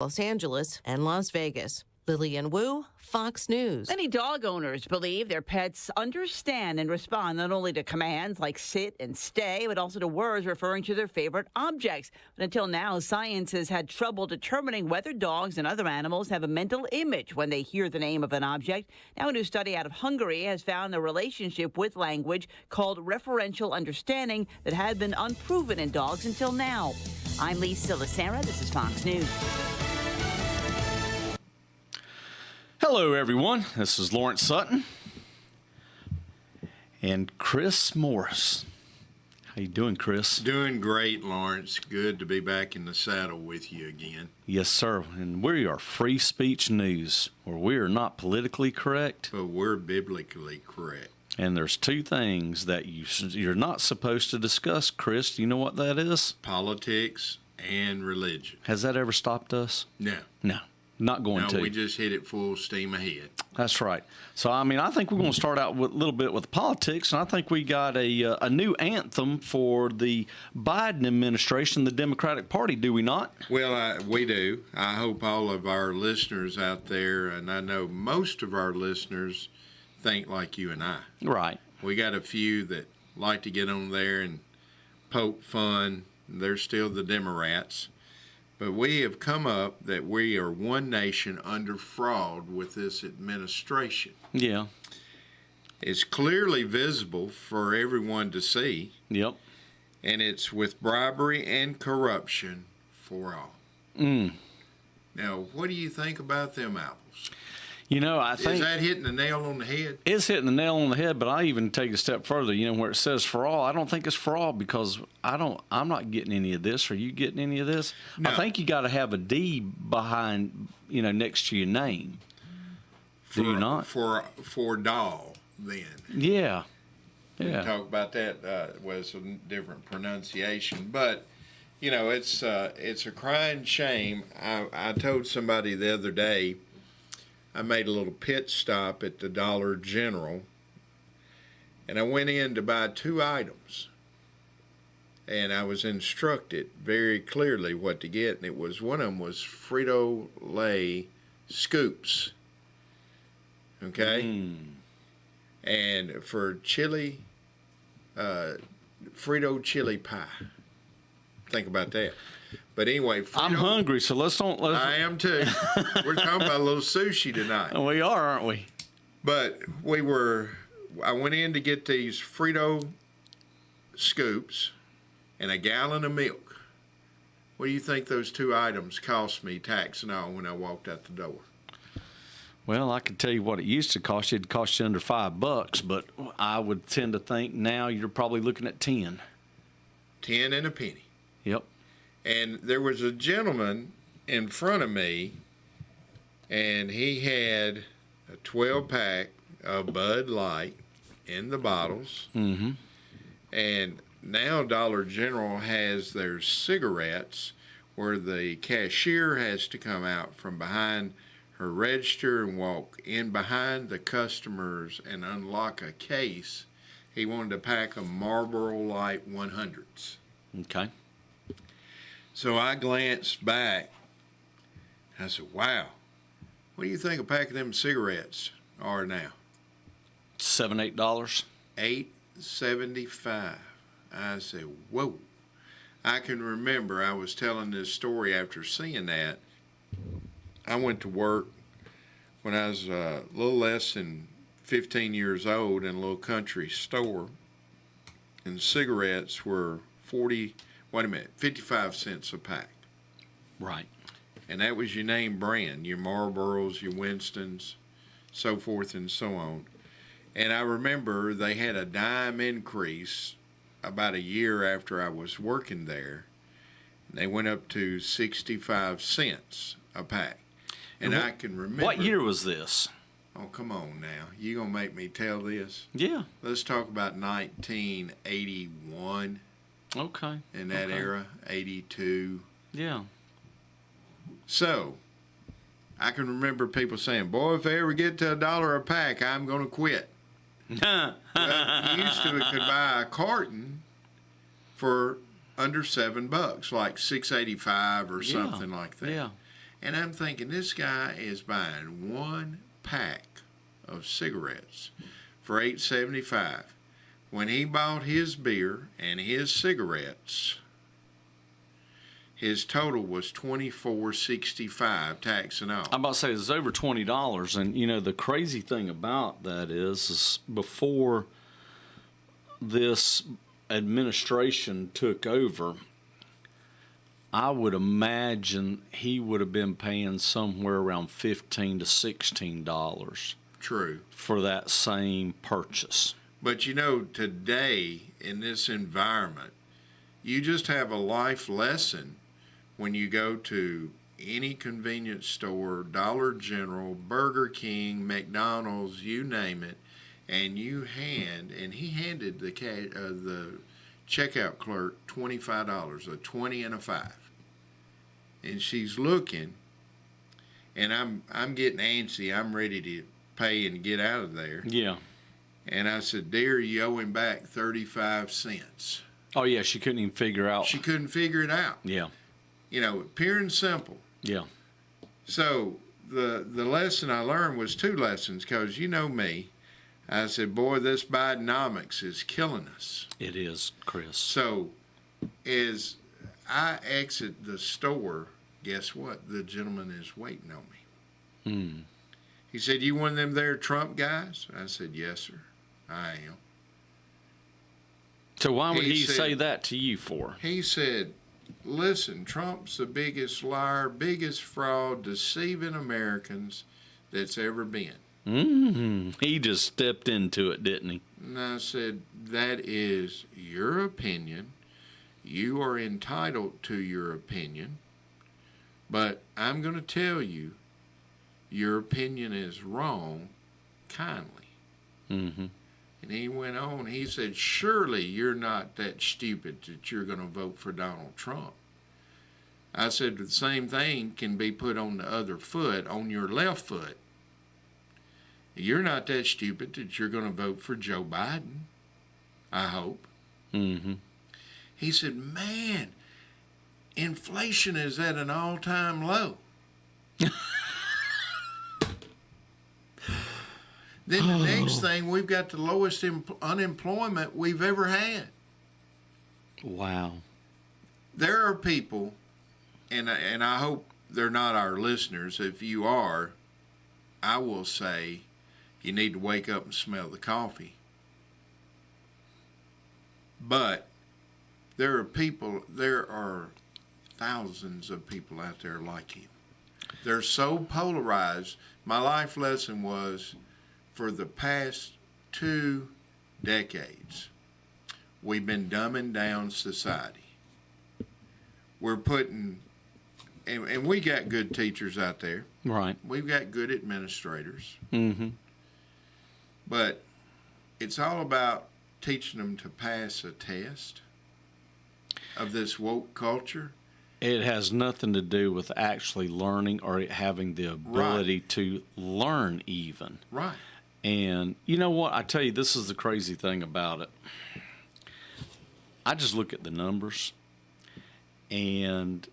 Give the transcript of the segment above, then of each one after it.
Los Angeles, and Las Vegas. Lillian Wu, Fox News. Many dog owners believe their pets understand and respond not only to commands like sit and stay, but also to words referring to their favorite objects. But until now, science has had trouble determining whether dogs and other animals have a mental image when they hear the name of an object. Now, a new study out of Hungary has found a relationship with language called referential understanding that had been unproven in dogs until now. I'm Lisa Lacera. This is Fox News. Hello, everyone. This is Lawrence Sutton and Chris Morris. How you doing, Chris? Doing great, Lawrence. Good to be back in the saddle with you again. Yes, sir. And we are Free Speech News, where we are not politically correct. But we're biblically correct. And there's two things that you're not supposed to discuss, Chris. Do you know what that is? Politics and religion. Has that ever stopped us? No. No. Not going to. No, we just hit it full steam ahead. That's right. So, I mean, I think we're going to start out with a little bit with politics, and I think we got a new anthem for the Biden administration, the Democratic Party, do we not? Well, we do. I hope all of our listeners out there, and I know most of our listeners think like you and I. Right. We got a few that like to get on there and poke fun. They're still the Democrats. But we have come up that we are one nation under fraud with this administration. Yeah. It's clearly visible for everyone to see. Yep. And it's with bribery and corruption for all. Now, what do you think about them apples? You know, I think... Is that hitting the nail on the head? It's hitting the nail on the head, but I even take a step further. You know, where it says for all, I don't think it's for all because I'm not getting any of this. Are you getting any of this? No. I think you got to have a D behind, next to your name. Do you not? For doll, then. Yeah. We can talk about that with a different pronunciation. But, it's a crying shame. I told somebody the other day, I made a little pit stop at the Dollar General, and I went in to buy 2 items. And I was instructed very clearly what to get, and one of them was Frito-Lay scoops. Okay? And for chili, Frito chili pie. Think about that. But anyway, I'm hungry, so let's. I am too. We're talking about a little sushi tonight. We are, aren't we? But I went in to get these Frito scoops and a gallon of milk. What do you think those 2 items cost me, tax and all, when I walked out the door? Well, I could tell you what it used to cost you. It'd cost you under $5, but I would tend to think now you're probably looking at 10. 10 and a penny. Yep. And there was a gentleman in front of me, and he had a 12-pack of Bud Light in the bottles. Mm-hmm. And now Dollar General has their cigarettes where the cashier has to come out from behind her register and walk in behind the customers and unlock a case. He wanted a pack of Marlboro Light 100s. Okay. So I glanced back. I said, wow, what do you think a pack of them cigarettes are now? $7, $8. $8.75. I said, whoa. I can remember I was telling this story after seeing that. I went to work when I was a little less than 15 years old in a little country store, and cigarettes were 55 cents a pack. Right. And that was your name brand, your Marlboros, your Winstons, so forth and so on. And I remember they had a dime increase about a year after I was working there. They went up to 65 cents a pack. And I can remember. What year was this? Oh, come on now. You going to make me tell this? Yeah. Let's talk about 1981. Okay. In that era, 82. Yeah. So, I can remember people saying, boy, if they ever get to $1 a pack, I'm going to quit. Well, you used to could buy a carton for under $7, like $6.85 or something like that. Yeah. And I'm thinking, this guy is buying one pack of cigarettes for $8.75. When he bought his beer and his cigarettes, his total was $24.65, tax and all. I'm about to say it's over $20, and you know the crazy thing about that is before this administration took over, I would imagine he would have been paying somewhere around $15 to $16. True. For that same purchase. But you know, today in this environment, you just have a life lesson when you go to any convenience store, Dollar General, Burger King, McDonald's, you name it, and and he handed the checkout clerk $25, a 20 and a 5. And she's looking, and I'm getting antsy. I'm ready to pay and get out of there. Yeah. And I said, "Dear, you owe him back 35 cents." Oh, yeah, she couldn't even figure out. She couldn't figure it out. Yeah. You know, pure and simple. Yeah. So the lesson I learned was 2 lessons, because you know me. I said, boy, this Bidenomics is killing us. It is, Chris. So as I exit the store, guess what? The gentleman is waiting on me. Hmm. He said, "You one of them there Trump guys?" I said, "Yes, sir, I am." So why would he said, say that to you for? He said, "Listen, Trump's the biggest liar, biggest fraud, deceiving Americans that's ever been." He just stepped into it, didn't he? And I said, "That is your opinion. You are entitled to your opinion. But I'm going to tell you, your opinion is wrong, kindly." Mm-hmm. And he went on, he said, "Surely you're not that stupid that you're going to vote for Donald Trump." I said, "The same thing can be put on the other foot, on your left foot. You're not that stupid that you're going to vote for Joe Biden, I hope." Mm-hmm. He said, "Man, inflation is at an all-time low." Then the next thing, we've got the lowest unemployment we've ever had. Wow. There are people, and I hope they're not our listeners. If you are, I will say you need to wake up and smell the coffee. But there are thousands of people out there like him. They're so polarized. My life lesson was, for the past 2 decades, we've been dumbing down society. We're putting, and we got good teachers out there. Right. We've got good administrators. Mm-hmm. But it's all about teaching them to pass a test of this woke culture. It has nothing to do with actually learning or having the ability to learn even. Right. And you know what? I tell you, this is the crazy thing about it. I just look at the numbers, and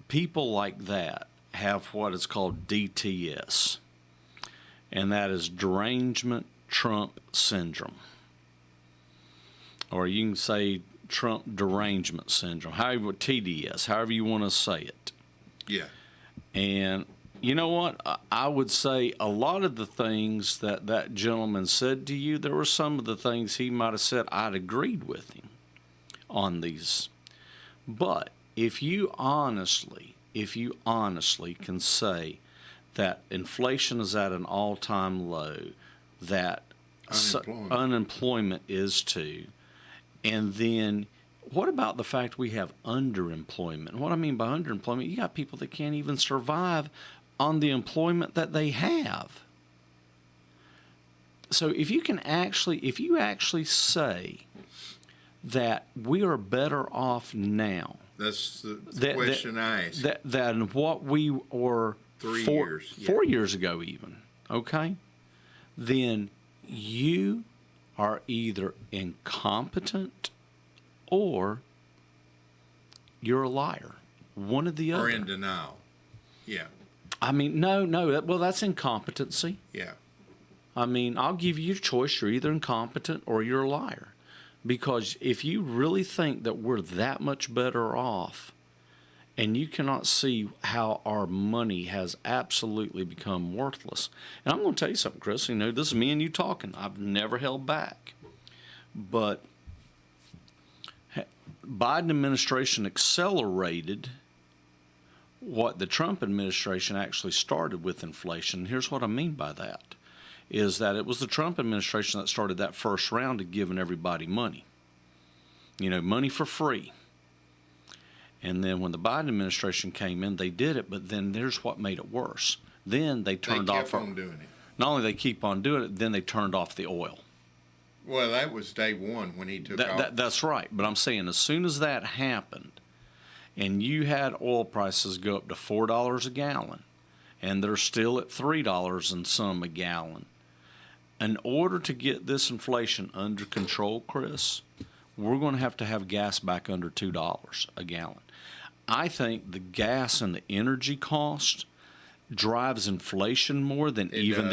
people like that have what is called DTS, and that is derangement Trump syndrome. Or you can say Trump derangement syndrome, however, TDS, however you want to say it. Yeah. And you know what? I would say a lot of the things that gentleman said to you, there were some of the things he might have said I'd agreed with him on these. But if you honestly can say that inflation is at an all-time low, that unemployment is too, and then what about the fact we have underemployment? What I mean by underemployment, you got people that can't even survive on the employment that they have. So if you actually say that we are better off now, that's the question I asked. Than what we were 4 years ago even, okay? Then you are either incompetent or you're a liar. One or the other. Or in denial. Yeah. I mean, no. Well, that's incompetency. Yeah. I mean, I'll give you your choice. You're either incompetent or you're a liar. Because if you really think that we're that much better off, and you cannot see how our money has absolutely become worthless. And I'm going to tell you something, Chris. You know, this is me and you talking. I've never held back. But Biden administration accelerated what the Trump administration actually started with inflation. Here's what I mean by that, is that it was the Trump administration that started that first round of giving everybody money. You know, money for free. And then when the Biden administration came in, they did it, but then there's what made it worse. Then they turned off. They kept on doing it. Not only they keep on doing it, then they turned off the oil. Well, that was day one when he took off. That's right. But I'm saying as soon as that happened, and you had oil prices go up to $4 a gallon, and they're still at $3 and some a gallon, in order to get this inflation under control, Chris, we're going to have gas back under $2 a gallon. I think the gas and the energy cost drives inflation more than even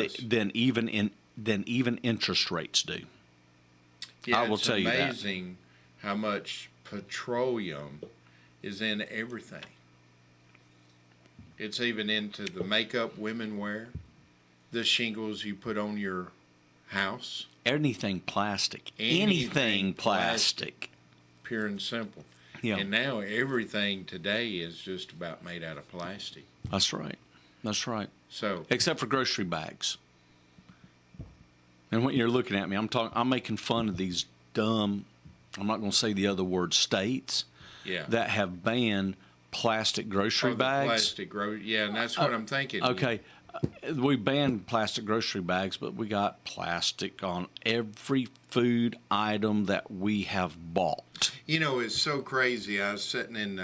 interest rates do. Yeah, I will tell you that. It's amazing how much petroleum is in everything. It's even into the makeup women wear, the shingles you put on your house. Anything plastic. Anything plastic. Pure and simple. Yeah. And now everything today is just about made out of plastic. That's right. That's right. So, except for grocery bags. And when you're looking at me, I'm making fun of these dumb, I'm not going to say the other word, states that have banned plastic grocery bags. Yeah, and that's what I'm thinking. Okay. We banned plastic grocery bags, but we got plastic on every food item that we have bought. You know, it's so crazy. I was sitting in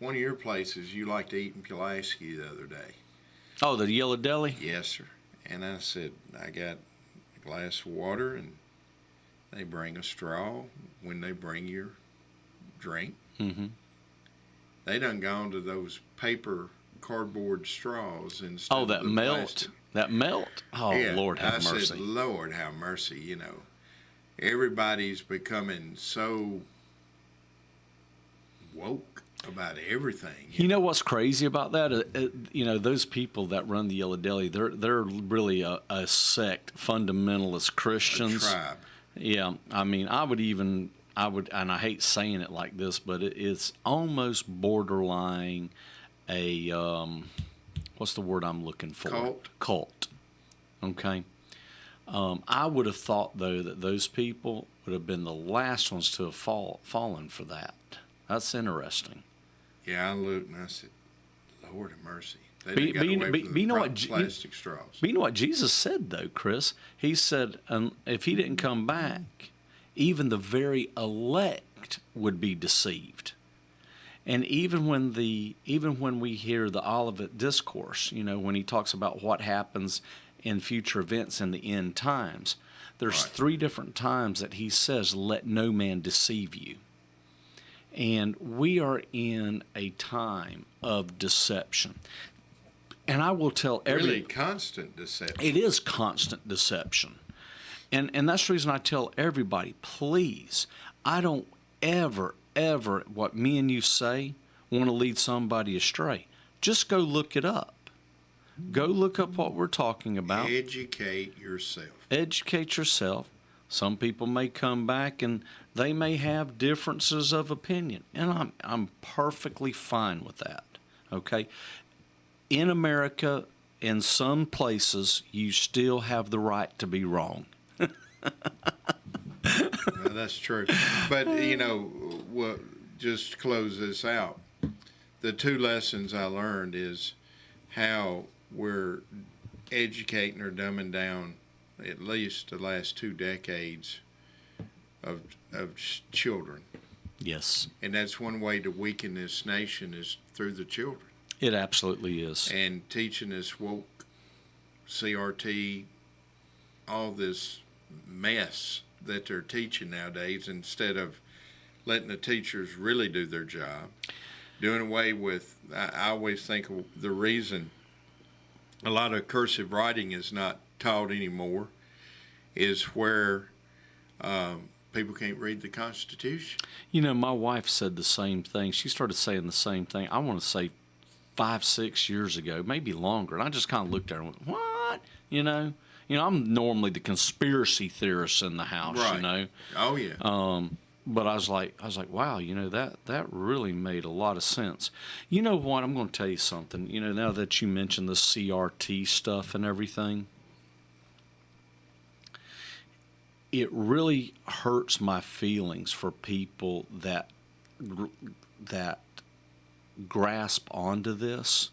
one of your places you like to eat in Pulaski the other day. Oh, the Yellow Deli? Yes, sir. And I said, I got a glass of water, and they bring a straw when they bring your drink. Mm-hmm. They done gone to those paper cardboard straws instead of the melt. plastic. That melt. Oh, yeah, Lord have mercy. I said, Lord have mercy. You know, everybody's becoming so woke about everything. You know what's crazy about that? You know, those people that run the Yellow Deli, they're really a sect, fundamentalist Christians. A tribe. Yeah, I mean, I would, and I hate saying it like this, but it's almost borderline a what's the word I'm looking for? Cult. Okay. I would have thought though that those people would have been the last ones to have fallen for that. That's interesting. Yeah, I looked and I said, Lord have mercy. Plastic straws. But you know what Jesus said though, Chris? He said, if he didn't come back, even the very elect would be deceived. And even when we hear the Olivet Discourse, you know, when he talks about what happens in future events in the end times, there's 3 different times that he says, "Let no man deceive you." And we are in a time of deception. And I will tell really constant deception. It is constant deception. And that's the reason I tell everybody, please, I don't ever, what me and you say, want to lead somebody astray. Just go look it up. Go look up what we're talking about. Educate yourself. Educate yourself. Some people may come back and they may have differences of opinion. And I'm perfectly fine with that. Okay? In America, in some places, you still have the right to be wrong. Well, that's true. But, you know, just to close this out, the 2 lessons I learned is how we're educating or dumbing down at least the last 2 decades of children. Yes. And that's one way to weaken this nation is through the children. It absolutely is. And teaching us woke, CRT, all this mess that they're teaching nowadays instead of letting the teachers really do their job, doing away with. I always think the reason a lot of cursive writing is not taught anymore is where people can't read the Constitution. You know, my wife said the same thing. She started saying the same thing. I want to say 5-6 years ago, maybe longer. And I just kind of looked at her and went, "What?" You know, I'm normally the conspiracy theorist in the house. Right. You know. Oh yeah. But I was like, wow, you know, that really made a lot of sense. You know what? I'm going to tell you something. You know, now that you mentioned the CRT stuff and everything, it really hurts my feelings for people that grasp onto this,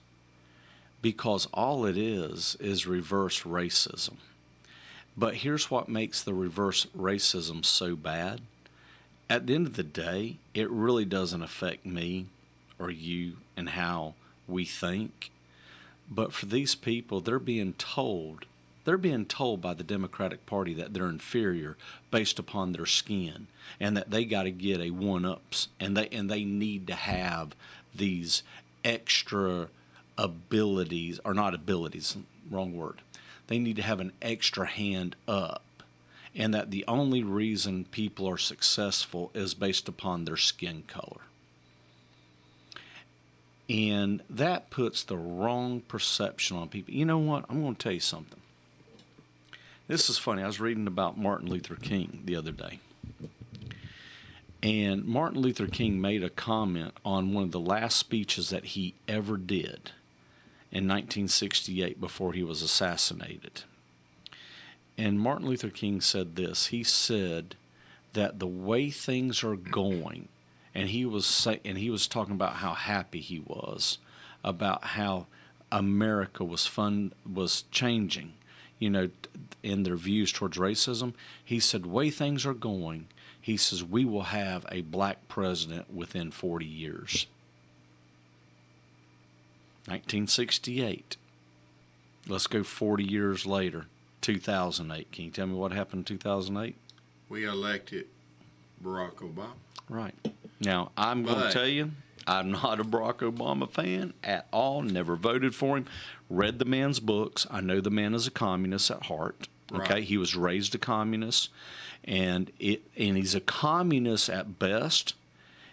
because all it is reverse racism. But here's what makes the reverse racism so bad. At the end of the day, it really doesn't affect me or you and how we think. But for these people, they're being told by the Democratic Party that they're inferior based upon their skin, and that they got to get a one-ups, and they need to have these extra abilities, or not abilities, wrong word. They need to have an extra hand up, and that the only reason people are successful is based upon their skin color. And that puts the wrong perception on people. You know what? I'm going to tell you something. This is funny. I was reading about Martin Luther King the other day. And Martin Luther King made a comment on one of the last speeches that he ever did in 1968 before he was assassinated. And Martin Luther King said this. He said that the way things are going, and he was talking about how happy he was about how America was changing, you know, in their views towards racism. He said, way things are going, he says, we will have a black president within 40 years. 1968. Let's go 40 years later. 2008. Can you tell me what happened in 2008? We elected Barack Obama. Right. Now, I'm going to tell you, I'm not a Barack Obama fan at all. Never voted for him. Read the man's books. I know the man is a communist at heart. Okay, Right. He was raised a communist, and he's a communist at best.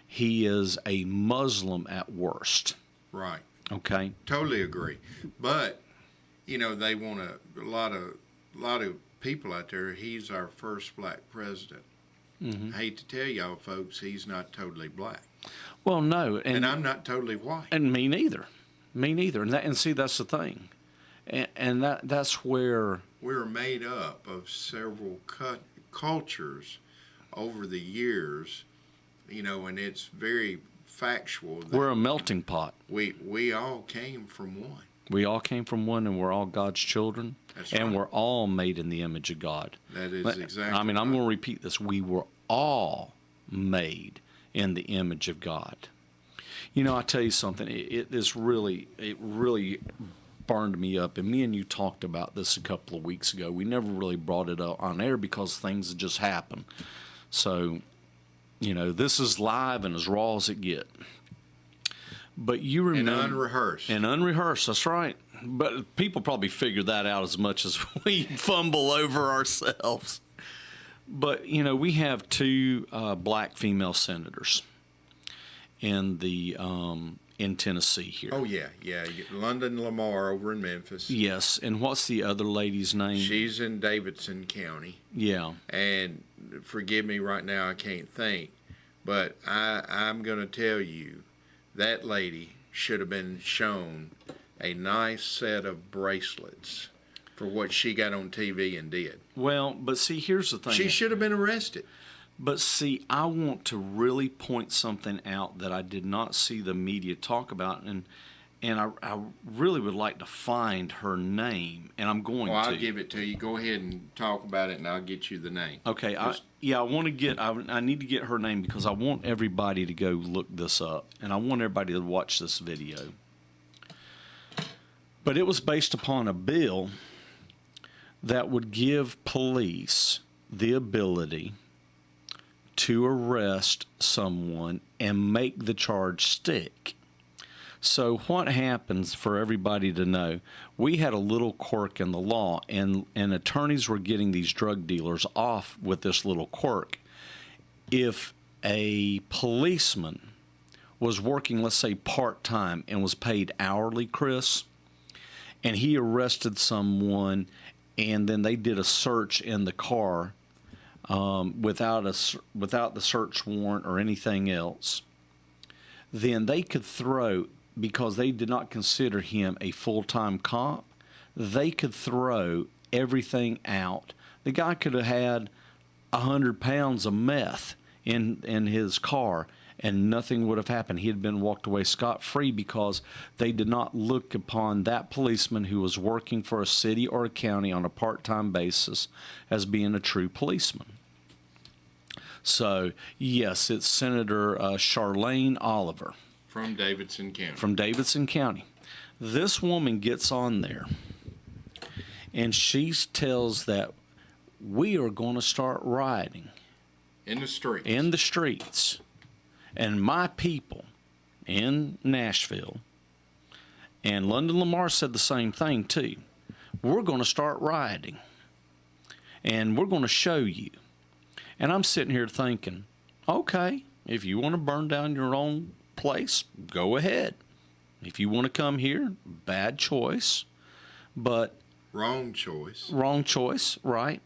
He is a Muslim at worst. Right. Okay. Totally agree. But you know, they want a lot of people out there. He's our first black president. Mm-hmm. I hate to tell y'all, folks, he's not totally black, Well, no, and I'm not totally white. and me neither. Me neither. And see, that's the thing, and that's where We're made up of several cultures over the years, you know, and it's very factual that we're a melting pot. we all came from one. We all came from one, and we're all God's children. That's and right. we're all made in the image of God. That is exactly I mean, I'm right. going to repeat this. We were all made in the image of God. You know, I tell you something. It really burned me up. And me and you talked about this a couple of weeks ago. We never really brought it up on air because things just happen. So, you know, this is live and as raw as it get. But you remember, And unrehearsed. And unrehearsed, that's right. But people probably figure that out as much as we fumble over ourselves. But, you know, we have two black female senators in Tennessee here. Oh, yeah. London Lamar over in Memphis. Yes, and what's the other lady's name? She's in Davidson County. Yeah. And forgive me right now, I can't think. But I'm going to tell you, that lady should have been shown a nice set of bracelets for what she got on TV and did. Well, but see, here's the thing. She should have been arrested. But see, I want to really point something out that I did not see the media talk about, and I really would like to find her name, and I'm going Well, to. I'll give it to you. Go ahead and talk about it, and I'll get you the name. Okay, I want to get. I need to get her name because I want everybody to go look this up, and I want everybody to watch this video. But it was based upon a bill that would give police the ability to arrest someone and make the charge stick. So what happens, for everybody to know, we had a little quirk in the law, and attorneys were getting these drug dealers off with this little quirk. If a policeman was working, let's say, part-time and was paid hourly, Chris, and he arrested someone and then they did a search in the car without the search warrant or anything else, then they could throw, because they did not consider him a full-time cop, they could throw everything out. The guy could have had 100 pounds of meth in his car, and nothing would have happened. He had been walked away scot-free because they did not look upon that policeman who was working for a city or a county on a part-time basis as being a true policeman. So, yes, it's Senator Charlene Oliver. From Davidson County. From Davidson County. This woman gets on there, and she tells that we are going to start rioting. In the streets. In the streets. And my people in Nashville, and London Lamar said the same thing too, we're going to start rioting. And we're going to show you. And I'm sitting here thinking, okay, if you want to burn down your own place, go ahead. If you want to come here, bad choice. But wrong choice. Wrong choice, right?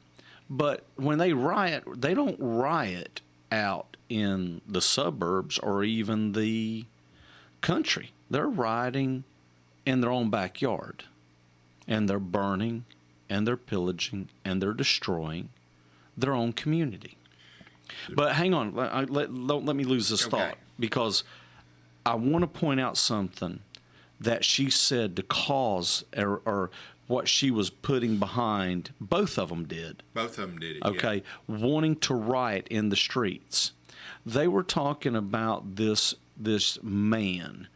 But when they riot, they don't riot out in the suburbs or even the country. They're rioting in their own backyard. And they're burning, and they're pillaging, and they're destroying their own community. But hang on, don't let me lose this thought, because I want to point out something that she said to cause, or what she was putting behind. Both of them did. Both of them did it. Okay, yeah. Wanting to riot in the streets. They were talking about this man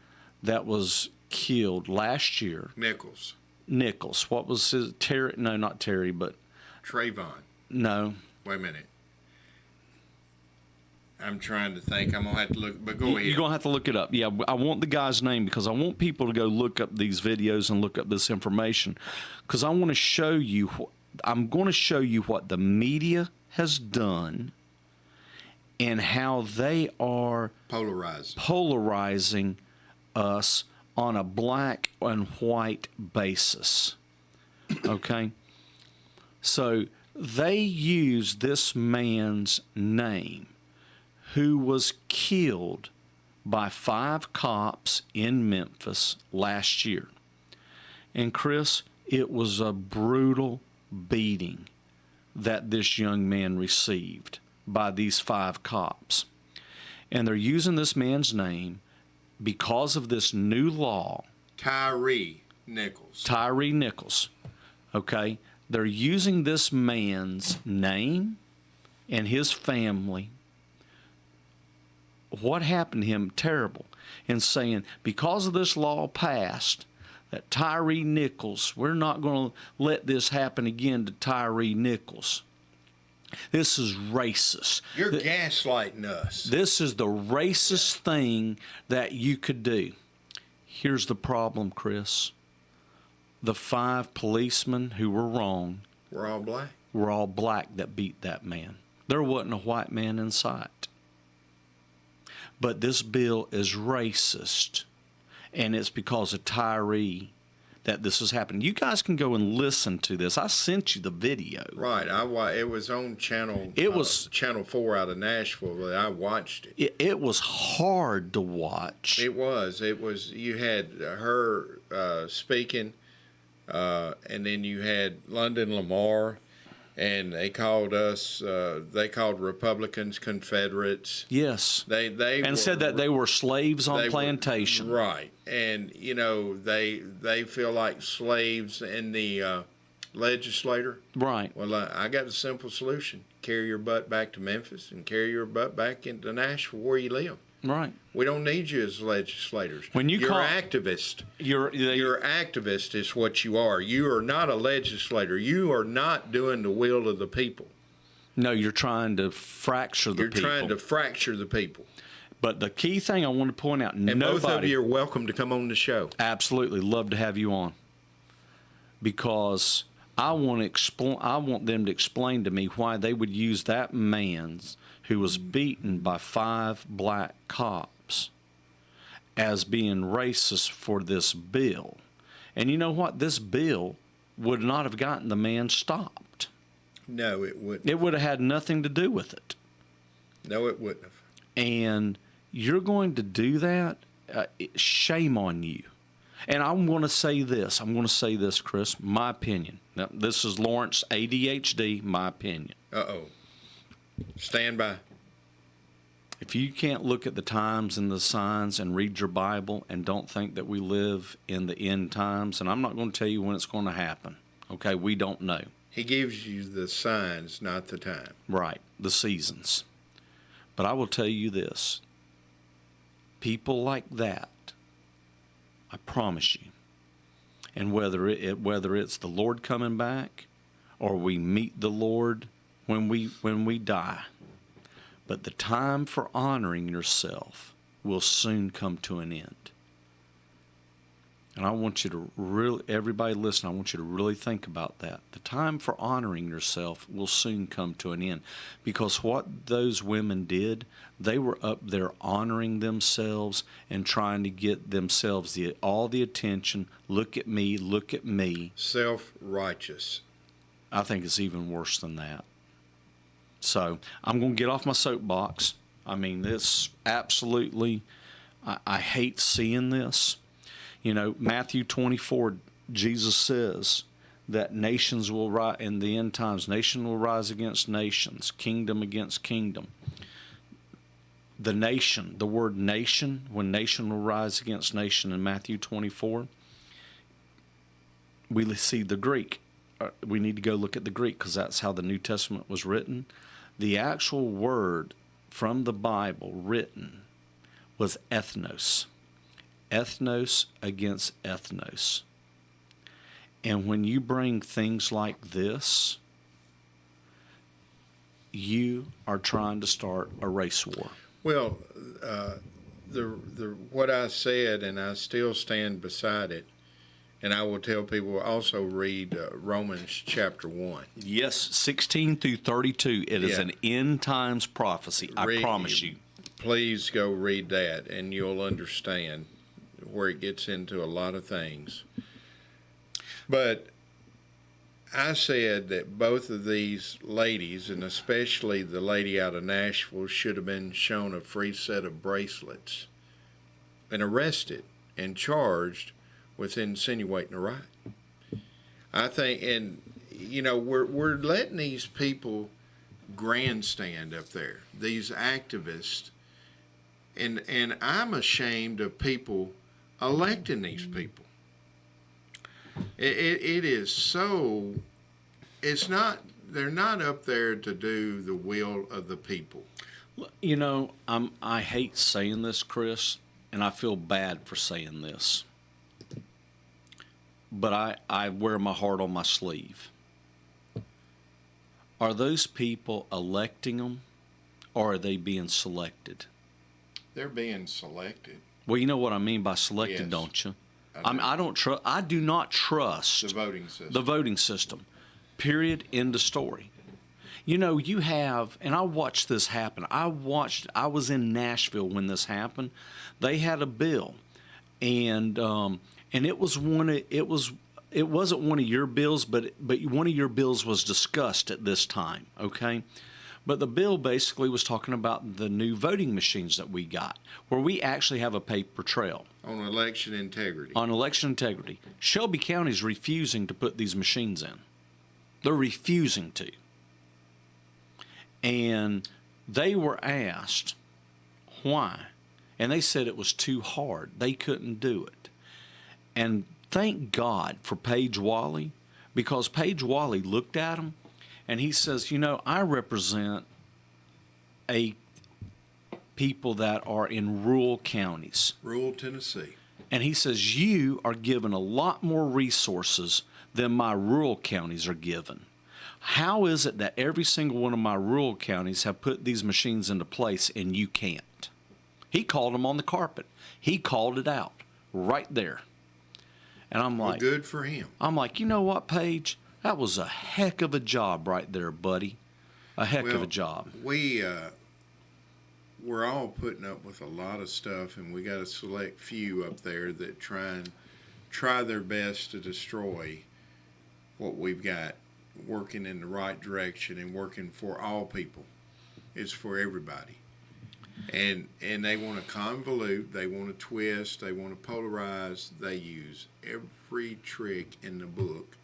that was killed last year. Nichols. What was his? Terry? No, not Terry, but Trayvon. No. Wait a minute. I'm trying to think. I'm gonna have to look, but go ahead. You're gonna have to look it up. Yeah, I want the guy's name because I want people to go look up these videos and look up this information, because I want to show you. I'm going to show you what the media has done and how they are polarizing us on a black and white basis. Okay, so they use this man's name, who was killed by 5 cops in Memphis last year. And Chris, it was a brutal beating that this young man received by these 5 cops. And they're using this man's name because of this new law. Tyree Nichols. Okay? They're using this man's name and his family, what happened to him, terrible, and saying, because of this law passed, that Tyree Nichols, we're not going to let this happen again to Tyree Nichols. This is racist. You're gaslighting us. This is the racist thing that you could do. Here's the problem, Chris. The 5 policemen who were wrong were all black. Were all black that beat that man. There wasn't a white man in sight. But this bill is racist, and it's because of Tyree that this has happened. You guys can go and listen to this. I sent you the video. Right. It was on channel. It was Channel 4 out of Nashville. I watched it. It was hard to watch. It was. You had her speaking, and then you had London Lamar. And they called us. They called Republicans Confederates. Yes. They said that they were slaves on plantation. Right. And they feel like slaves in the legislature. Right. Well, I got a simple solution: carry your butt back to Memphis and carry your butt back into Nashville, where you live. Right. We don't need you as legislators. When you're activist. You're activist is what you are. You are not a legislator. You are not doing the will of the people. No, you're trying to fracture the people. You're trying to fracture the people. But the key thing I want to point out, And both of you are welcome to come on the show. Absolutely, love to have you on, because I want them to explain to me why they would use that man who was beaten by 5 black cops as being racist for this bill. And you know what? This bill would not have gotten the man stopped. No, it wouldn't. It would have had nothing to do with it. No, it wouldn't have. And you're going to do that? Shame on you. And I'm going to say this. I'm going to say this, Chris, my opinion. Now, this is Lawrence, ADHD, my opinion. Uh-oh. Stand by. If you can't look at the times and the signs and read your Bible and don't think that we live in the end times, and I'm not going to tell you when it's going to happen, okay? We don't know. He gives you the signs, not the time. Right, the seasons. But I will tell you this. People like that, I promise you, and whether it's the Lord coming back or we meet the Lord when we die, but the time for honoring yourself will soon come to an end. And I want you to really, everybody listen, I want you to really think about that. The time for honoring yourself will soon come to an end. Because what those women did, they were up there honoring themselves and trying to get themselves all the attention. Look at me, look at me. Self-righteous. I think it's even worse than that. So I'm going to get off my soapbox. I mean, this absolutely, I hate seeing this. You know, Matthew 24, Jesus says that nations will rise, in the end times, nation will rise against nations, kingdom against kingdom. The nation, the word nation, when nation will rise against nation in Matthew 24, we see the Greek. We need to go look at the Greek because that's how the New Testament was written. The actual word from the Bible written was ethnos. Ethnos against ethnos. And when you bring things like this, you are trying to start a race war. Well, what I said, and I still stand beside it, and I will tell people also read Romans chapter 1. Yes, 16 through 32. It is an end times prophecy. I promise you. Please go read that, and you'll understand where it gets into a lot of things. But I said that both of these ladies, and especially the lady out of Nashville, should have been shown a free set of bracelets and arrested and charged with insinuating a right. I think, and you know, we're letting these people grandstand up there, these activists, and I'm ashamed of people electing these people. It is so, it's not, they're not up there to do the will of the people. You know, I hate saying this, Chris, and I feel bad for saying this. But I wear my heart on my sleeve. Are those people electing them, or are they being selected? They're being selected. Well, you know what I mean by selected, Yes, don't you? I do. I do not trust The voting system. the voting system. Period. End of story. You know, you have, and I watched this happen. I was in Nashville when this happened. They had a bill, and it wasn't one of your bills, but one of your bills was discussed at this time. Okay. But the bill basically was talking about the new voting machines that we got, where we actually have a paper trail. On election integrity. On election integrity. Shelby County is refusing to put these machines in. They're refusing to. And they were asked why. And they said it was too hard. They couldn't do it. And thank God for Paige Wally, because Paige Wally looked at them and he says, you know, I represent people that are in rural counties. Rural Tennessee. And he says, you are given a lot more resources than my rural counties are given. How is it that every single one of my rural counties have put these machines into place and you can't? He called him on the carpet. He called it out right there. And I'm Well, like, good for him. I'm like, you know what, Paige? That was a heck of a job right there, buddy. A heck of a job. We're all putting up with a lot of stuff, and we got a select few up there that try their best to destroy what we've got, working in the right direction and working for all people. It's for everybody. And they want to convolute, they want to twist, they want to polarize. They use every trick in the book,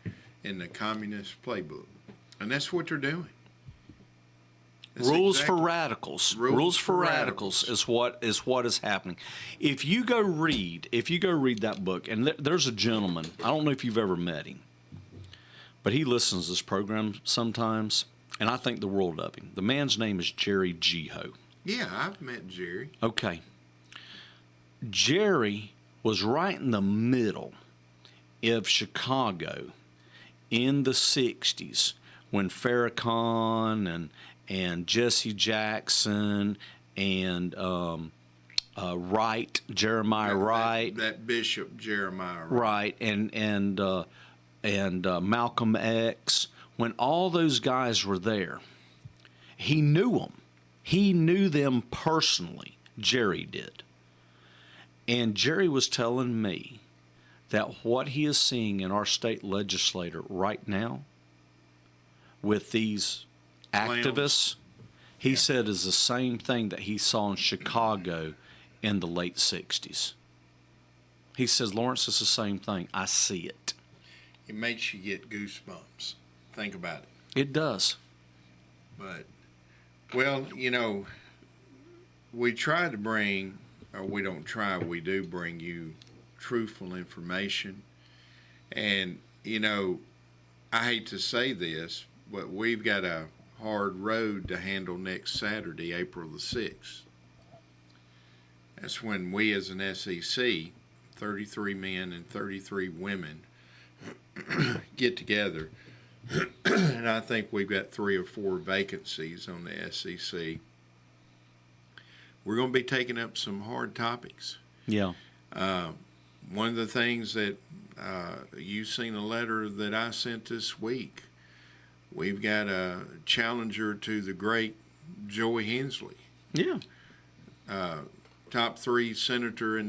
in the communist playbook. And that's what they're doing. That's Rules exactly- for radicals. Rules for for radicals is what is happening. If you go read that book, and there's a gentleman, I don't know if you've ever met him, but he listens to this program sometimes, and I think the world of him. The man's name is Jerry Geho. Yeah, I've met Jerry. Okay. Jerry was right in the middle of Chicago in the 60s when Farrakhan and Jesse Jackson and Wright, Jeremiah Wright. That Bishop Jeremiah Wright. And Malcolm X. When all those guys were there, he knew them. He knew them personally. Jerry did. And Jerry was telling me that what he is seeing in our state legislature right now with these activists, he said is the same thing that he saw in Chicago in the late 60s. He says, Lawrence, it's the same thing. I see it. It makes you get goosebumps. Think about it. It does. But, well, you know, we try to bring, or we don't try, we do bring you truthful information. And, you know, I hate to say this, but we've got a hard road to handle next Saturday, April the 6th. That's when we as an SEC, 33 men and 33 women, get together. And I think we've got 3 or 4 vacancies on the SEC. We're going to be taking up some hard topics. Yeah. One of the things that you've seen a letter that I sent this week. We've got a challenger to the great Joey Hensley. Yeah. Top 3 senator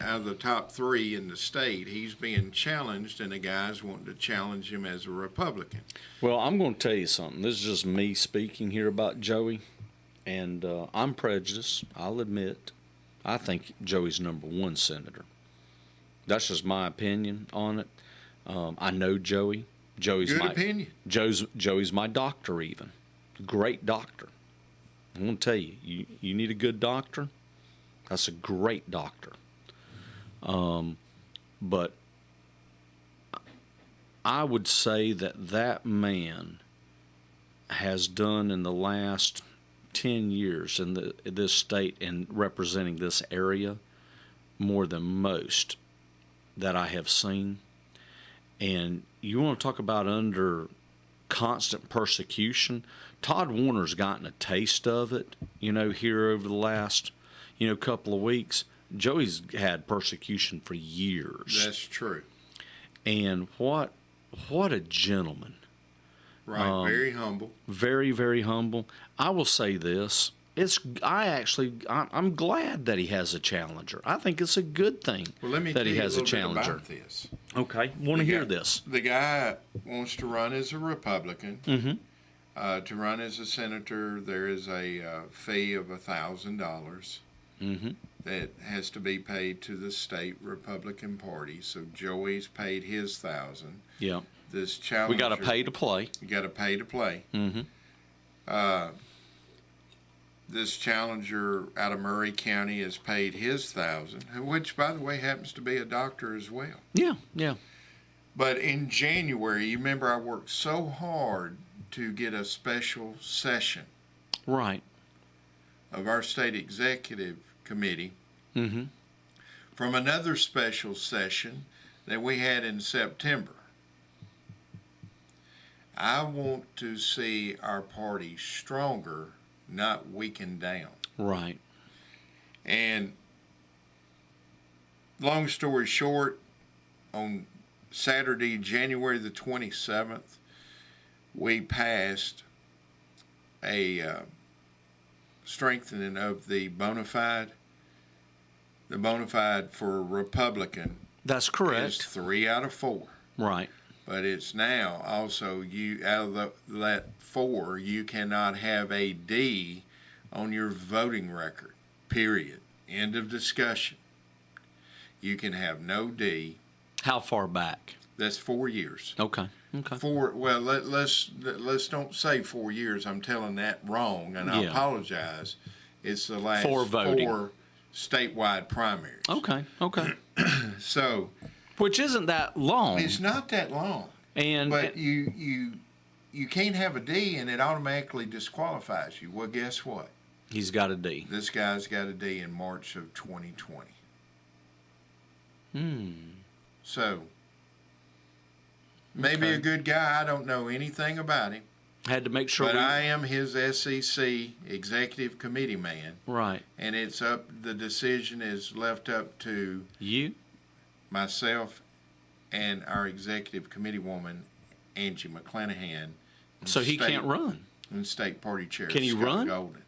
out of the top 3 in the state. He's being challenged, and the guy's wanting to challenge him as a Republican. Well, I'm going to tell you something. This is just me speaking here about Joey, and I'm prejudiced, I'll admit. I think Joey's #1 senator. That's just my opinion on it. I know Joey. Joey's Good my opinion. Joey's my doctor, even. Great doctor. I'm going to tell you, you need a good doctor. That's a great doctor. But I would say that man has done in the last 10 years in this state and representing this area more than most that I have seen. And you want to talk about under constant persecution? Todd Warner's gotten a taste of it, here over the last couple of weeks. Joey's had persecution for years. That's true. And what a gentleman. Right, very humble. Very, very humble. I will say this. I'm glad that he has a challenger. I think it's a good thing that he has a challenger. About this. Okay, want to hear this. The guy wants to run as a Republican. Mm-hmm. To run as a senator, there is a fee of $1,000 that has to be paid to the state Republican Party. So Joey's paid his $1,000. Yeah. This challenger, we got to pay to play. You got to pay to play. Mm-hmm. This challenger out of Murray County has paid his $1,000, which, by the way, happens to be a doctor as well. Yeah, yeah. But in January, you remember I worked so hard to get a special session, right, of our state executive committee mm-hmm. from another special session that we had in September. I want to see our party stronger, not weakened down. Right. And long story short, on Saturday, January the 27th, we passed a strengthening of the bona fide. The bona fide for Republican That's is correct. 3 out of 4. Right. But it's now also you out of that 4, you cannot have a D on your voting record. Period. End of discussion. You can have no D. How far back? That's 4 years. Okay. Okay. Well, let's don't say 4 years. I'm telling that wrong, and I Yeah. apologize. It's the last For voting. 4 statewide primaries. Okay. Okay. So Which isn't that long. it's not that long. And But you can't have a D and it automatically disqualifies you. Well, guess what? he's got a D. This guy's got a D in March of 2020. So maybe Okay. a good guy. I don't know anything about him, Had to make sure but we. I am his SEC executive committee man, Right. and it's up. The decision is left up to You? myself and our executive committee woman, Angie McClanahan. So he can't run. And state party chair. Can he Scott run? Golden.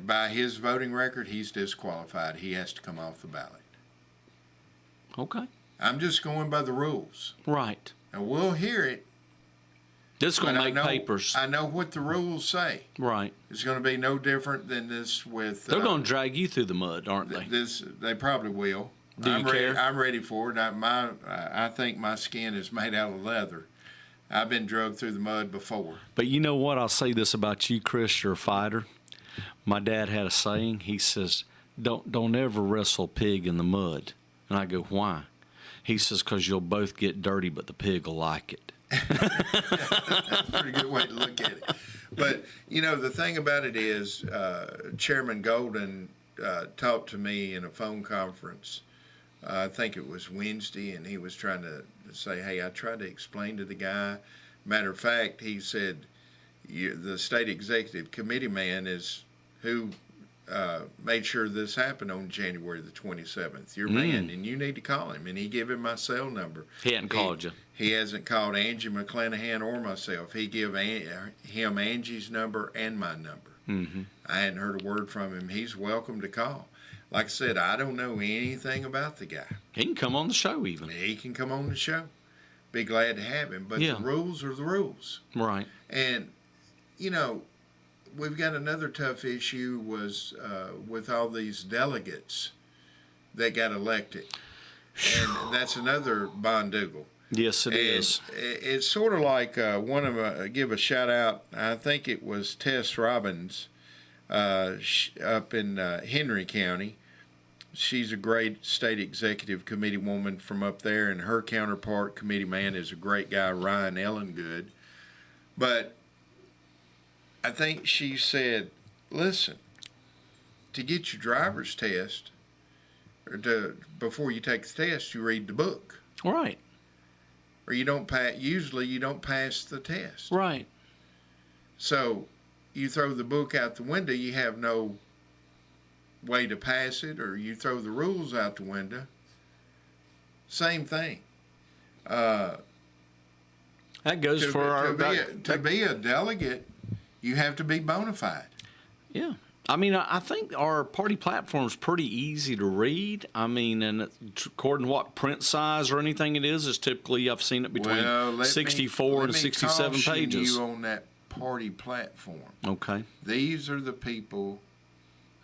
By his voting record, he's disqualified. He has to come off the ballot. Okay. I'm just going by the rules. Right. And we'll hear it. This is going but to make papers. I know what the rules say. Right. It's going to be no different than this with. They're going to drag you through the mud, aren't they? They probably will. Do you I'm ready, care? I'm ready for it. I think my skin is made out of leather. I've been drugged through the mud before. But you know what? I'll say this about you, Chris. You're a fighter. My dad had a saying. He says, "Don't ever wrestle a pig in the mud." And I go, "Why?" He says, "'Cause you'll both get dirty, but the pig will like it." That's a pretty good way to look at it. But, the thing about it is, Chairman Golden talked to me in a phone conference. I think it was Wednesday, and he was trying to say, hey, I tried to explain to the guy. Matter of fact, he said, the state executive committee man is who made sure this happened on January the 27th. Your man, and you need to call him. And he gave him my cell number. He hadn't called you. He hasn't called Angie McClanahan or myself. He gave him Angie's number and my number. Mm-hmm. I hadn't heard a word from him. He's welcome to call. Like I said, I don't know anything about the guy. He can come on the show even. He can come on the show. Be glad to have him. But Yeah. the rules are the rules. Right. And, we've got another tough issue was with all these delegates that got elected. And that's another bondugal. Yes, it is. It's sort of like one of them, give a shout out. I think it was Tess Robbins up in Henry County. She's a great state executive committee woman from up there, and her counterpart, committee man, is a great guy, Ryan Ellengood. But I think she said, listen, to get your driver's test, before you take the test, you read the book. Right. Or you don't pass. Usually, you don't pass the test. Right. So, you throw the book out the window. You have no way to pass it, or you throw the rules out the window. Same thing. That goes for our. To be a delegate, you have to be bona fide. Yeah. I mean, I think our party platform is pretty easy to read. I mean, and according to what print size or anything it is typically, I've seen it between 64 and 67 pages. You on that party platform. Okay. These are the people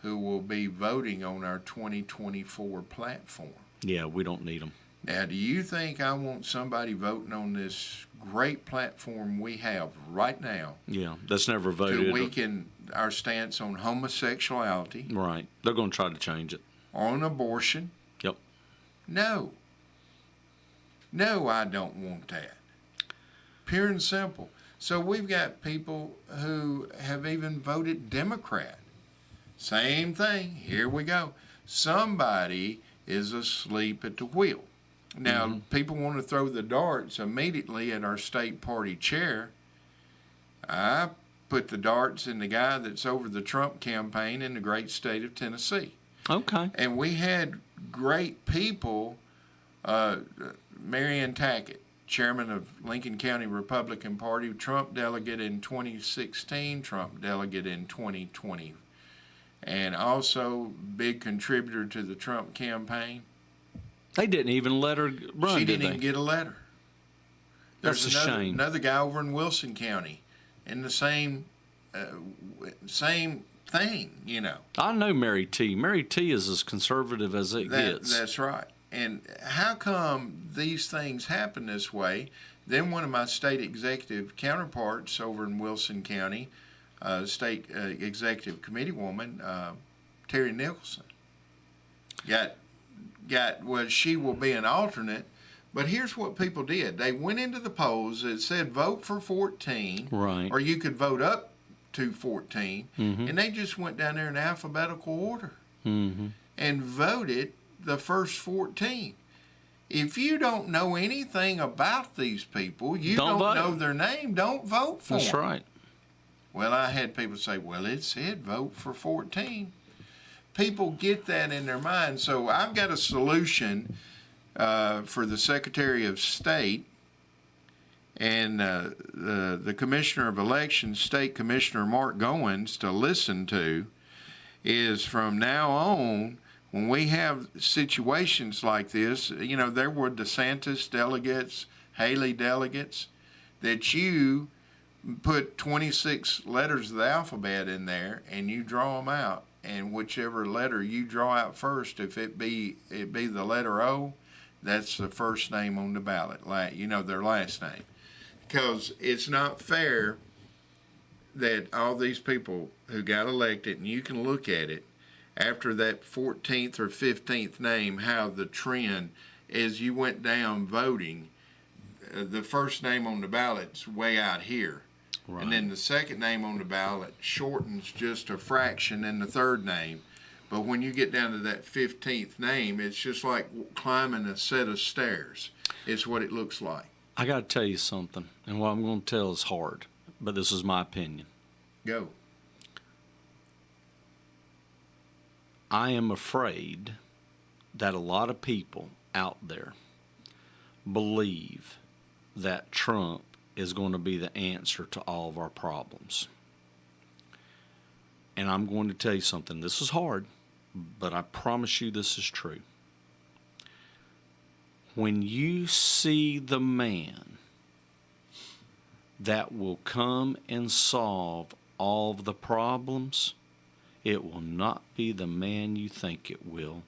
who will be voting on our 2024 platform. Yeah, we don't need them. Now, do you think I want somebody voting on this great platform we have right now Yeah, that's never to voted. weaken our stance on homosexuality Right. They're going to try to change it. or on abortion? Yep. No. No, I don't want that. Pure and simple. So we've got people who have even voted Democrat. Same thing. Here we go. Somebody is asleep at the wheel. Now, people want to throw the darts immediately at our state party chair. I put the darts in the guy that's over the Trump campaign in the great state of Tennessee. Okay. And we had great people, Marianne Tackett, chairman of Lincoln County Republican Party, Trump delegate in 2016, Trump delegate in 2020, and also big contributor to the Trump campaign. They didn't even let her run, She did didn't they? even get a letter. That's There's a shame. another guy over in Wilson County in the same thing, you know. I know Mary T. Mary T. is as conservative as it gets. That's right. And how come these things happen this way? Then one of my state executive counterparts over in Wilson County, state executive committee woman, Terry Nicholson, she will be an alternate. But here's what people did. They went into the polls. It said vote for 14. Right. Or you could vote up to 14. And they just went down there in alphabetical order and voted the first 14. If you don't know anything about these people, you don't know their name, don't vote for them. That's right. Well, I had people say, well, it said vote for 14. People get that in their mind. So I've got a solution for the Secretary of State and the Commissioner of Elections, State Commissioner Mark Goins, to listen to, is from now on, when we have situations like this, you know, there were DeSantis delegates, Haley delegates, that you put 26 letters of the alphabet in there and you draw them out, and whichever letter you draw out first, if it be the letter O, that's the first name on the ballot, you know, their last name. Because it's not fair that all these people who got elected, and you can look at it, after that 14th or 15th name, how the trend, as you went down voting, the first name on the ballot's way out here. Right. And then the second name on the ballot shortens just a fraction in the third name. But when you get down to that 15th name, it's just like climbing a set of stairs. It's what it looks like. I got to tell you something, and what I'm going to tell is hard, but this is my opinion. Go. I am afraid that a lot of people out there believe that Trump is going to be the answer to all of our problems. And I'm going to tell you something. This is hard, but I promise you this is true. When you see the man that will come and solve all of the problems, it will not be the man you think it will,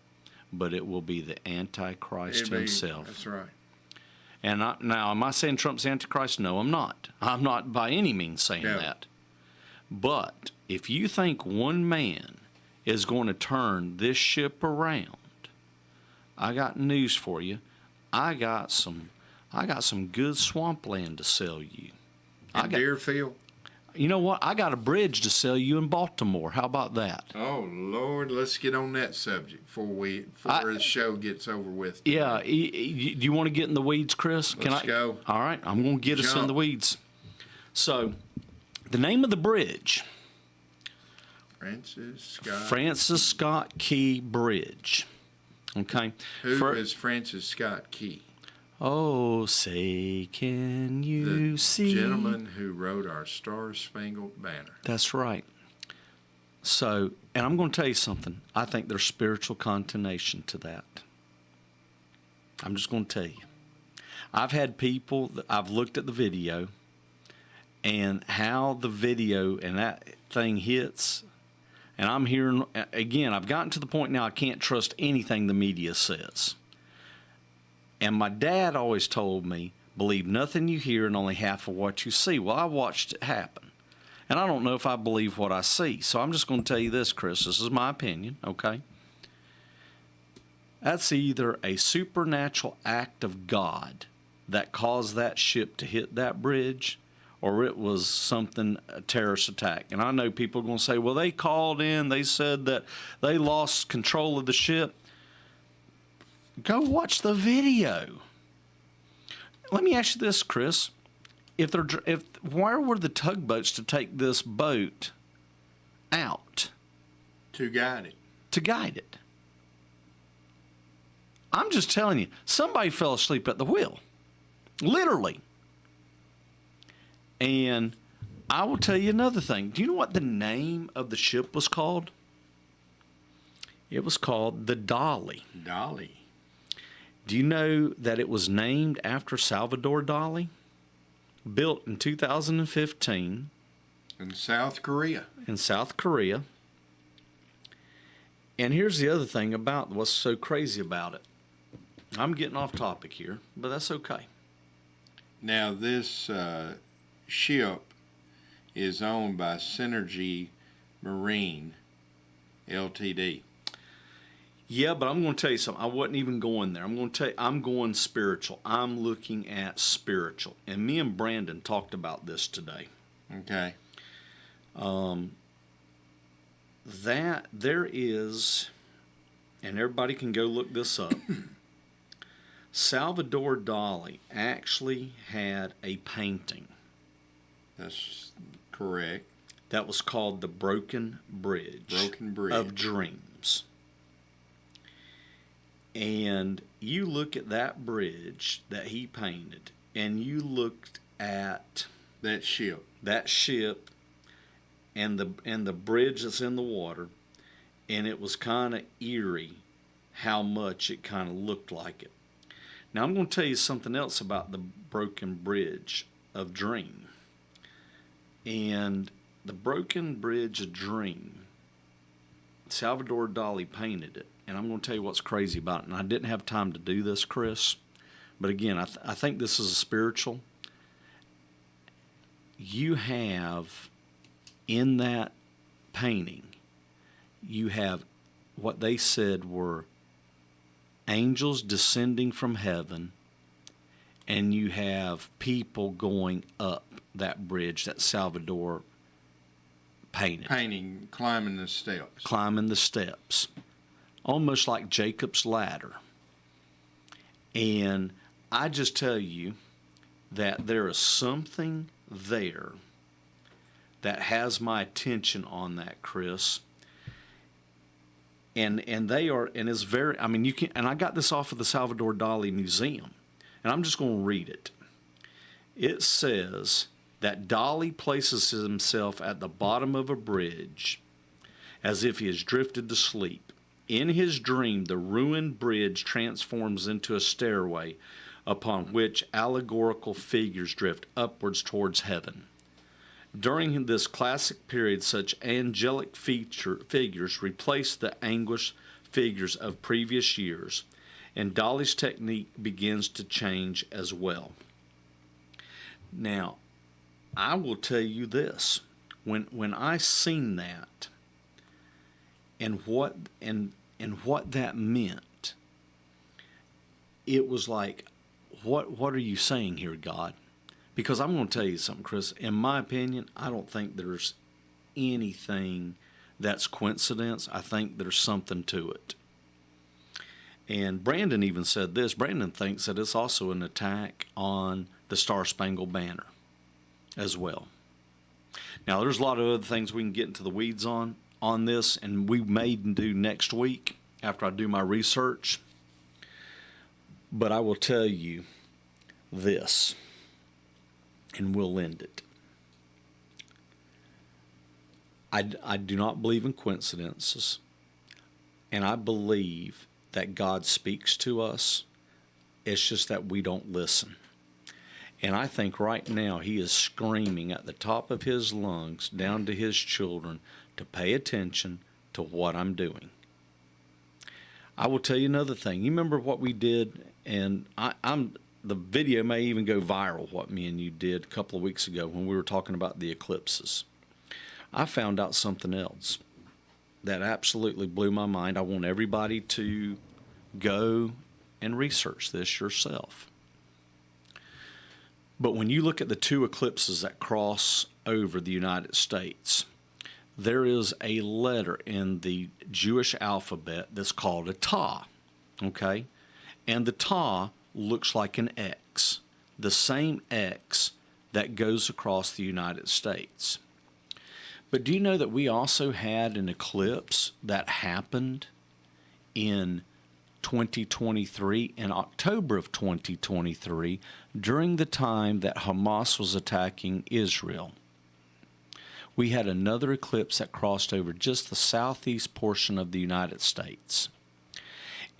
but it will be the Antichrist himself. That's right. And now, am I saying Trump's Antichrist? No, I'm not. I'm not by any means saying that. But if you think one man is going to turn this ship around, I got news for you. I got some good swampland to sell you. In Deerfield? You know what? I got a bridge to sell you in Baltimore. How about that? Oh, Lord, let's get on that subject before the show gets over with. Yeah. Do you want to get in the weeds, Chris? Let's go. All right. I'm going to get us in the weeds. So, the name of the bridge, Francis Scott Key Bridge. Okay. Who is Francis Scott Key? Oh, say, can you see? The gentleman who wrote our Star-Spangled Banner. That's right. So, and I'm going to tell you something. I think there's spiritual connotation to that. I'm just going to tell you. I've had people that I've looked at the video and how the video and that thing hits. And I'm hearing, again, I've gotten to the point now I can't trust anything the media says. And my dad always told me, believe nothing you hear and only half of what you see. Well, I watched it happen. And I don't know if I believe what I see. So I'm just going to tell you this, Chris. This is my opinion, okay? That's either a supernatural act of God that caused that ship to hit that bridge, or it was something, a terrorist attack. And I know people are going to say, well, they called in, they said that they lost control of the ship. Go watch the video. Let me ask you this, Chris. where were the tugboats to take this boat out To guide it. to guide it? I'm just telling you, somebody fell asleep at the wheel, literally. And I will tell you another thing. Do you know what the name of the ship was called? It was called the Dolly. Dolly. Do you know that it was named after Salvador Dali? Built in 2015 In South Korea. in South Korea. And here's the other thing about what's so crazy about it. I'm getting off topic here, but that's okay. Now, this ship is owned by Synergy Marine Ltd. Yeah, but I'm going to tell you something. I wasn't even going there. I'm going to tell you, I'm going spiritual. I'm looking at spiritual. And me and Brandon talked about this today. Okay. That there is, and everybody can go look this up, Salvador Dali actually had a painting That's correct. that was called The Broken Bridge, Broken Bridge. of Dreams. And you look at that bridge that he painted, and you looked at That ship. that ship and the bridge that's in the water, and it was kind of eerie how much it kind of looked like it. Now I'm going to tell you something else about the Broken Bridge of Dream. And the Broken Bridge of Dream, Salvador Dali painted it. And I'm going to tell you what's crazy about it. And I didn't have time to do this, Chris. But again, I think this is a spiritual. You have, in that painting, you have what they said were angels descending from heaven, and you have people going up that bridge that Salvador painted. Climbing the steps. Climbing the steps. Almost like Jacob's ladder. And I just tell you that there is something there that has my attention on that, Chris. And they are, and it's very, I mean, you can, and I got this off of the Salvador Dali Museum, and I'm just going to read it. It says that Dali places himself at the bottom of a bridge as if he has drifted to sleep. In his dream, the ruined bridge transforms into a stairway upon which allegorical figures drift upwards towards heaven. During this classic period, such angelic figures replace the anguished figures of previous years, and Dali's technique begins to change as well. Now, I will tell you this: when I seen that, and what that meant, it was like, what are you saying here, God? Because I'm going to tell you something, Chris. In my opinion, I don't think there's anything that's coincidence. I think there's something to it. And Brandon even said this. Brandon thinks that it's also an attack on the Star-Spangled Banner as well. Now, there's a lot of other things we can get into the weeds on this, and we may do next week after I do my research. But I will tell you this, and we'll end it. I do not believe in coincidences, and I believe that God speaks to us. It's just that we don't listen. And I think right now he is screaming at the top of his lungs down to his children to pay attention to what I'm doing. I will tell you another thing. You remember what we did, and the video may even go viral, what me and you did a couple of weeks ago when we were talking about the eclipses. I found out something else that absolutely blew my mind. I want everybody to go and research this yourself. But when you look at the two eclipses that cross over the United States, there is a letter in the Jewish alphabet that's called a Ta, okay? And the Ta looks like an X, the same X that goes across the United States. But do you know that we also had an eclipse that happened in 2023, in October of 2023, during the time that Hamas was attacking Israel? We had another eclipse that crossed over just the southeast portion of the United States.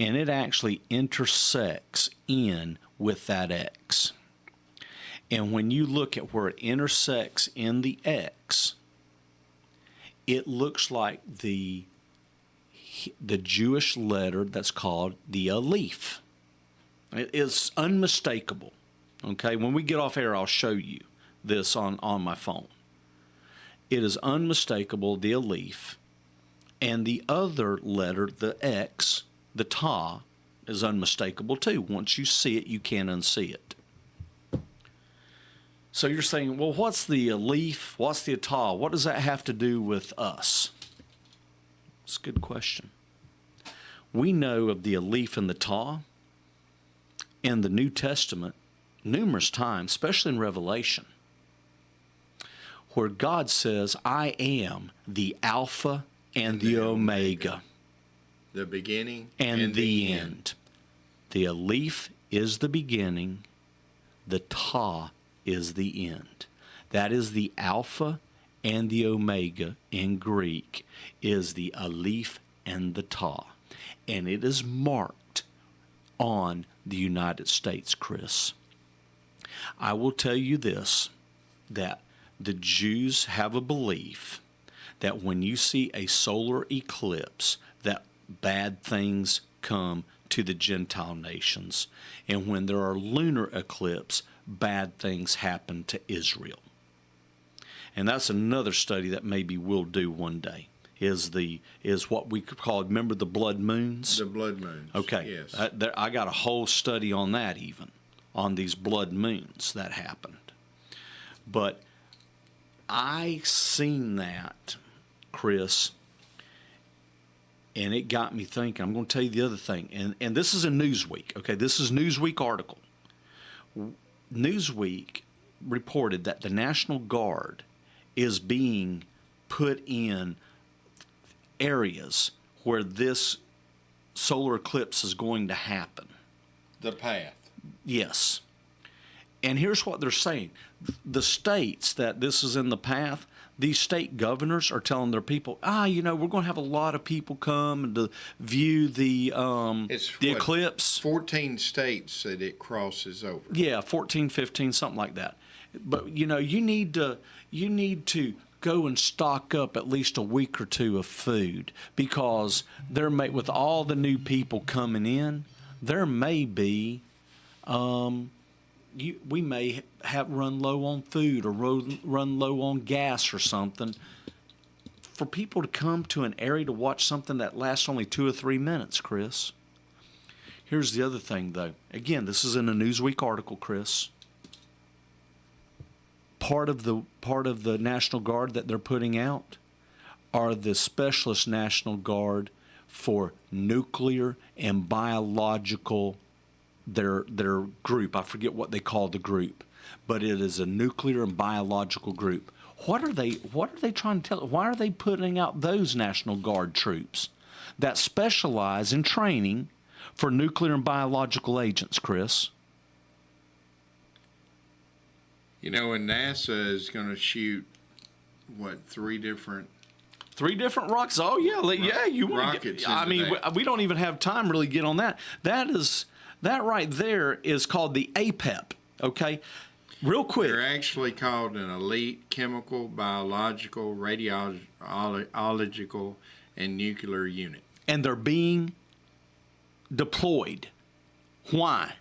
And it actually intersects in with that X. And when you look at where it intersects in the X, it looks like the Jewish letter that's called the Aleph. It is unmistakable. Okay, when we get off air, I'll show you this on my phone. It is unmistakable, the Aleph, and the other letter, the X, the Ta, is unmistakable too. Once you see it, you can't unsee it. So you're saying, well, what's the Aleph? What's the Ta? What does that have to do with us? It's a good question. We know of the Aleph and the Ta in the New Testament numerous times, especially in Revelation, where God says, I am the Alpha and the Omega. The beginning and the end. The Aleph is the beginning. The Ta is the end. That is the Alpha and the Omega in Greek, is the Aleph and the Ta. And it is marked on the United States, Chris. I will tell you this, that the Jews have a belief that when you see a solar eclipse, that bad things come to the Gentile nations. And when there are lunar eclipses, bad things happen to Israel. And that's another study that maybe we'll do one day, is what we call, remember the blood moons? The blood moons. Okay. Yes. I got a whole study on that, even, on these blood moons that happened. But I seen that, Chris, and it got me thinking. I'm going to tell you the other thing, and this is in Newsweek. Okay, this is Newsweek article. Newsweek reported that the National Guard is being put in areas where this solar eclipse is going to happen. The path. Yes. And here's what they're saying. The states that this is in the path, these state governors are telling their people, we're going to have a lot of people come and to view the eclipse. 14 states that it crosses over. Yeah, 14, 15, something like that. But, you need to go and stock up at least a week or two of food, because with all the new people coming in, there may be we may have run low on food or run low on gas or something. For people to come to an area to watch something that lasts only 2 or 3 minutes, Chris. Here's the other thing, though. Again, this is in a Newsweek article, Chris. Part of the National Guard that they're putting out are the Specialist National Guard for nuclear and biological. Their group, I forget what they call the group, but it is a nuclear and biological group. What are they trying to tell? Why are they putting out those National Guard troops that specialize in training for nuclear and biological agents, Chris? And NASA is going to shoot, three different rockets? Oh yeah, you want to rockets. We don't even have time really to get on that. That right there is called the APEP, okay? Real quick. They're actually called an elite chemical, biological, radiological, and nuclear unit. And they're being deployed. Why?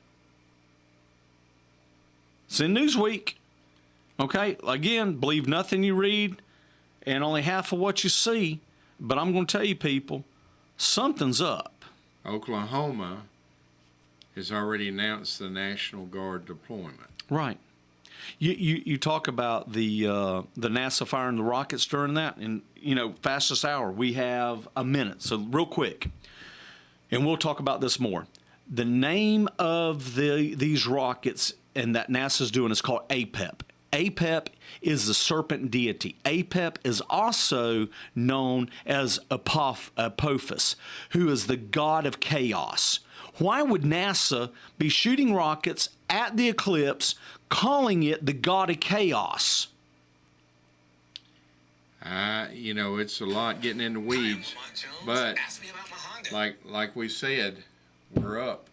It's in Newsweek, okay? Again, believe nothing you read and only half of what you see, but I'm going to tell you, people, something's up. Oklahoma has already announced the National Guard deployment. Right. You talk about the NASA firing the rockets during that, and fastest hour. We have a minute, so real quick, and we'll talk about this more. The name of these rockets and that NASA's doing is called APEP. Apep is the serpent deity. Apep is also known as Apophis, who is the god of chaos. Why would NASA be shooting rockets at the eclipse, calling it the god of chaos? It's a lot getting in the weeds, but like we said, we're up.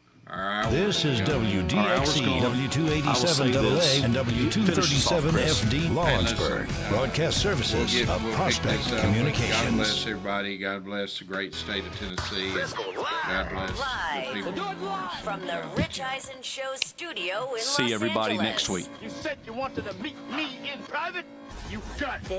This is WDXE, W287AA, and W237FD Lawrenceburg. Broadcast services of Prospect God Communications. bless everybody. God bless the great state of Tennessee. God bless the people. From the Rich Eisen Show studio in Los See everybody Angeles. next week. You said you wanted to meet me in private? You got it. This